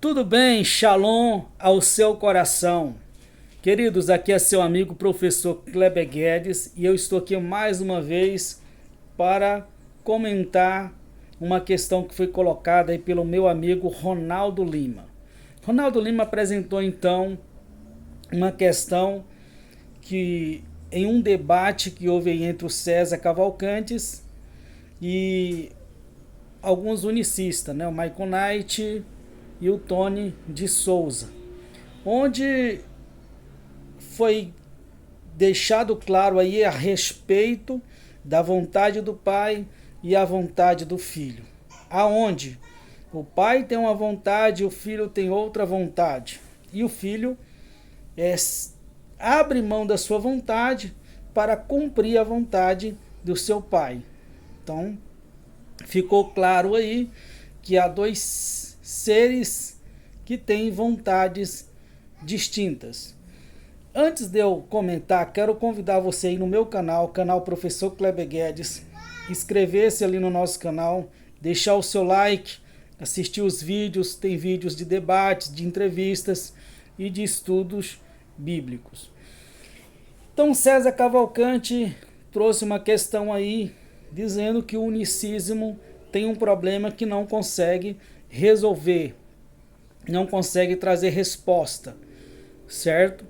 Tudo bem? Shalom ao seu coração. Queridos, aqui é seu amigo professor Kleber Guedes e eu estou aqui mais uma vez para comentar uma questão que foi colocada aí pelo meu amigo Ronaldo Lima. Ronaldo Lima apresentou então uma questão que em um debate que houve aí entre o César Cavalcantes e alguns unicistas, né? O Michael Knight e o Tony de Souza, onde foi deixado claro aí a respeito da vontade do pai e a vontade do filho, aonde o pai tem uma vontade, o filho tem outra vontade, e o filho abre mão da sua vontade para cumprir a vontade do seu pai. Então, ficou claro aí que há dois seres que têm vontades distintas. Antes de eu comentar, quero convidar você aí no meu canal Professor Kleber Guedes, inscrever-se ali no nosso canal, deixar o seu like, assistir os vídeos, tem vídeos de debates, de entrevistas e de estudos bíblicos. Então César Cavalcante trouxe uma questão aí, dizendo que o unicismo tem um problema que não consegue resolver, não consegue trazer resposta, certo?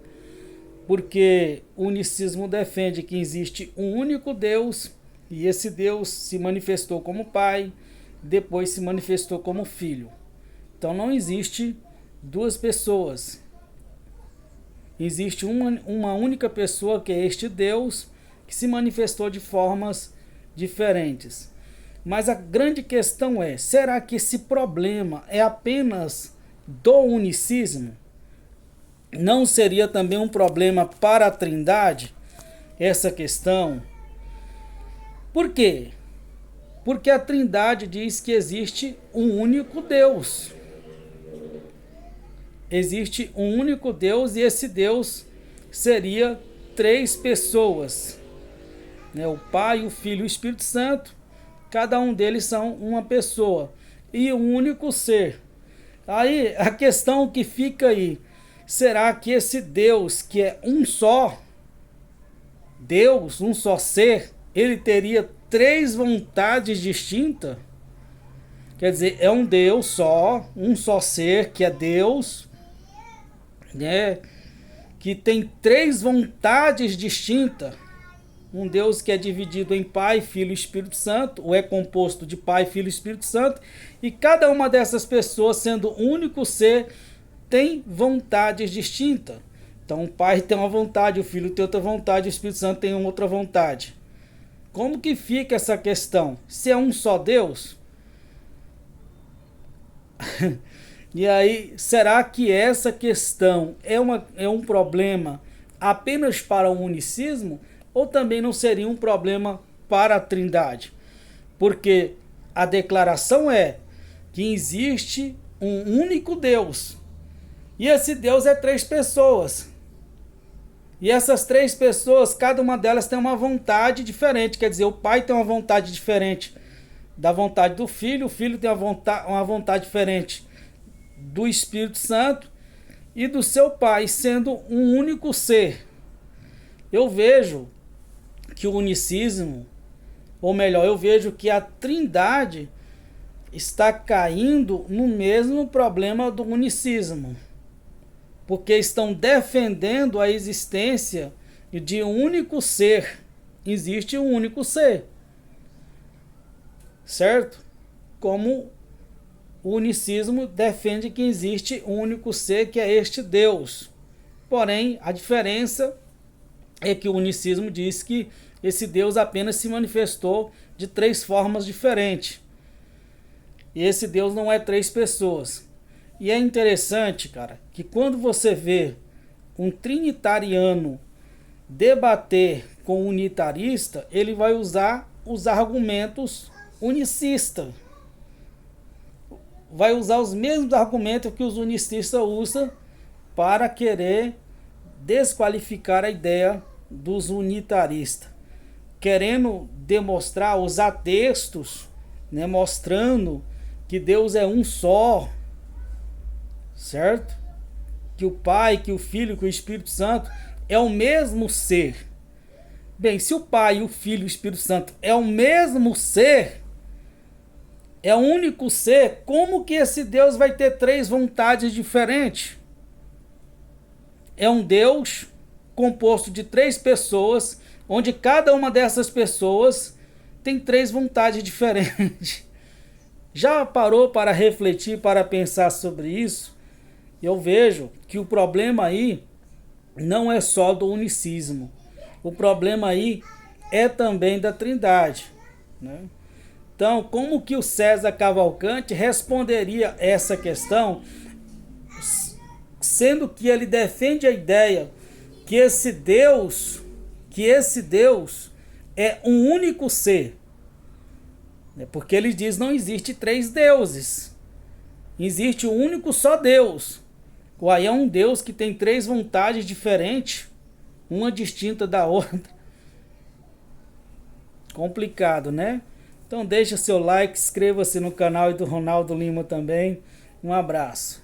Porque o unicismo defende que existe um único Deus e esse Deus se manifestou como Pai, depois se manifestou como Filho. Então não existe duas pessoas. Existe uma única pessoa, que é este Deus, que se manifestou de formas diferentes. Mas a grande questão é, será que esse problema é apenas do unicismo? Não seria também um problema para a Trindade essa questão? Por quê? Porque a Trindade diz que existe um único Deus. Existe um único Deus e esse Deus seria três pessoas, né? O Pai, o Filho e o Espírito Santo, cada um deles são uma pessoa e um único ser. Aí a questão que fica aí, será que esse Deus, que é um só Deus, um só ser, ele teria três vontades distintas? Quer dizer, é um Deus só, um só ser, que é Deus, né? Que tem três vontades distintas. Um Deus que é dividido em Pai, Filho e Espírito Santo, ou é composto de Pai, Filho e Espírito Santo, e cada uma dessas pessoas, sendo um único ser, tem vontades distintas. Então o Pai tem uma vontade, o Filho tem outra vontade, o Espírito Santo tem outra vontade. Como que fica essa questão? Se é um só Deus? E aí, será que essa questão é um problema apenas para o unicismo? Ou também não seria um problema para a Trindade? Porque a declaração é que existe um único Deus. E esse Deus é três pessoas. E essas três pessoas, cada uma delas tem uma vontade diferente. Quer dizer, o Pai tem uma vontade diferente da vontade do Filho. O Filho tem uma vontade diferente do Espírito Santo e do seu Pai, sendo um único ser. Eu vejo que o unicismo, ou melhor, eu vejo que a Trindade está caindo no mesmo problema do unicismo, porque estão defendendo a existência de um único ser. Existe um único ser, certo? Como o unicismo defende que existe um único ser, que é este Deus. Porém, a diferença é que o unicismo diz que esse Deus apenas se manifestou de três formas diferentes. E esse Deus não é três pessoas. E é interessante, cara, que quando você vê um trinitariano debater com um unitarista, ele vai usar os argumentos unicistas. Vai usar os mesmos argumentos que os unicistas usam para querer desqualificar a ideia dos unitaristas, querendo demonstrar, usar textos, né, mostrando que Deus é um só, certo? Que o Pai, que o Filho, que o Espírito Santo é o mesmo ser. Bem, se o Pai, o Filho e o Espírito Santo é o mesmo ser, é o único ser, como que esse Deus vai ter três vontades diferentes? É um Deus composto de três pessoas, onde cada uma dessas pessoas tem três vontades diferentes. Já parou para refletir, para pensar sobre isso? Eu vejo que o problema aí não é só do unicismo. O problema aí é também da Trindade, né? Então, como que o César Cavalcante responderia essa questão, sendo que ele defende a ideia que esse Deus é um único ser? Porque ele diz não existe três deuses, existe um único só Deus. Aí é um Deus que tem três vontades diferentes, uma distinta da outra. Complicado, né? Então deixa seu like, inscreva-se no canal e do Ronaldo Lima também. Um abraço.